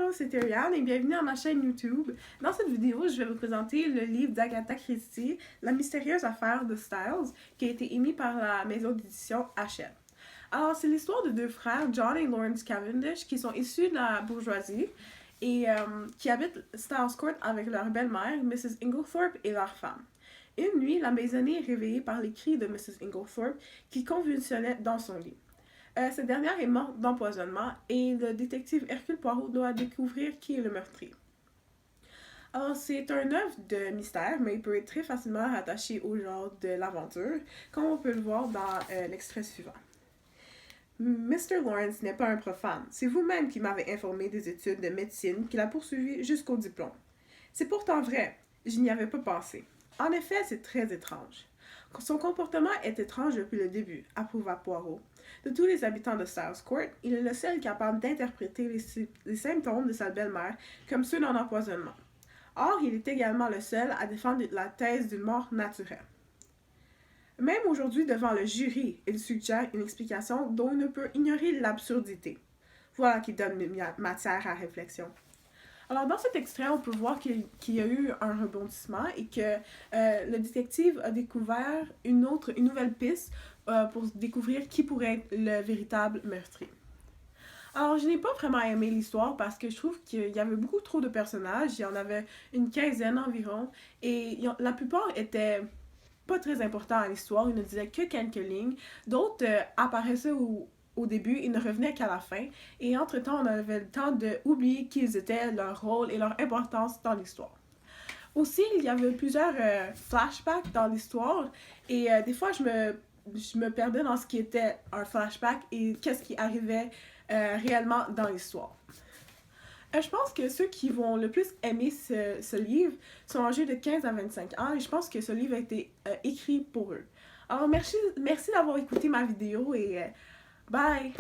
Allô, c'est Ariane et bienvenue à ma chaîne YouTube. Dans cette vidéo, je vais vous présenter le livre d'Agatha Christie, La mystérieuse affaire de Styles, qui a été émis par la maison d'édition Hachette. Alors, c'est l'histoire de deux frères, John et Lawrence Cavendish, qui sont issus de la bourgeoisie et qui habitent Styles Court avec leur belle-mère, Mrs. Inglethorpe, et leur femme. Une nuit, la maisonnée est réveillée par les cris de Mrs. Inglethorpe qui convulsionnait dans son lit. Cette dernière est morte d'empoisonnement et le détective Hercule Poirot doit découvrir qui est le meurtrier. Alors, c'est un œuvre de mystère, mais il peut être très facilement rattaché au genre de l'aventure, comme on peut le voir dans l'extrait suivant. Mr. Lawrence n'est pas un profane. C'est vous-même qui m'avez informé des études de médecine qu'il a poursuivies jusqu'au diplôme. C'est pourtant vrai, je n'y avais pas pensé. En effet, c'est très étrange. Son comportement est étrange depuis le début, approuva Poirot. De tous les habitants de Styles Court, il est le seul capable d'interpréter les symptômes de sa belle-mère comme ceux d'un empoisonnement. Or, il est également le seul à défendre la thèse d'une mort naturelle. Même aujourd'hui, devant le jury, il suggère une explication dont on ne peut ignorer l'absurdité. Voilà qui donne matière à réflexion. Alors, dans cet extrait, on peut voir qu'il y a eu un rebondissement et que le détective a découvert une nouvelle piste pour découvrir qui pourrait être le véritable meurtrier. Alors, je n'ai pas vraiment aimé l'histoire parce que je trouve qu'il y avait beaucoup trop de personnages. Il y en avait une quinzaine environ et la plupart étaient pas très importants à l'histoire. Ils ne disaient que quelques lignes. D'autres apparaissaient au début, ils ne revenaient qu'à la fin. Et entre-temps, on avait le temps d'oublier qui ils étaient, leur rôle et leur importance dans l'histoire. Aussi, il y avait plusieurs flashbacks dans l'histoire. Et des fois, je me perdais dans ce qui était un flashback et qu'est-ce qui arrivait réellement dans l'histoire. Je pense que ceux qui vont le plus aimer ce livre sont âgés de 15 à 25 ans et je pense que ce livre a été écrit pour eux. Alors, merci d'avoir écouté ma vidéo et bye!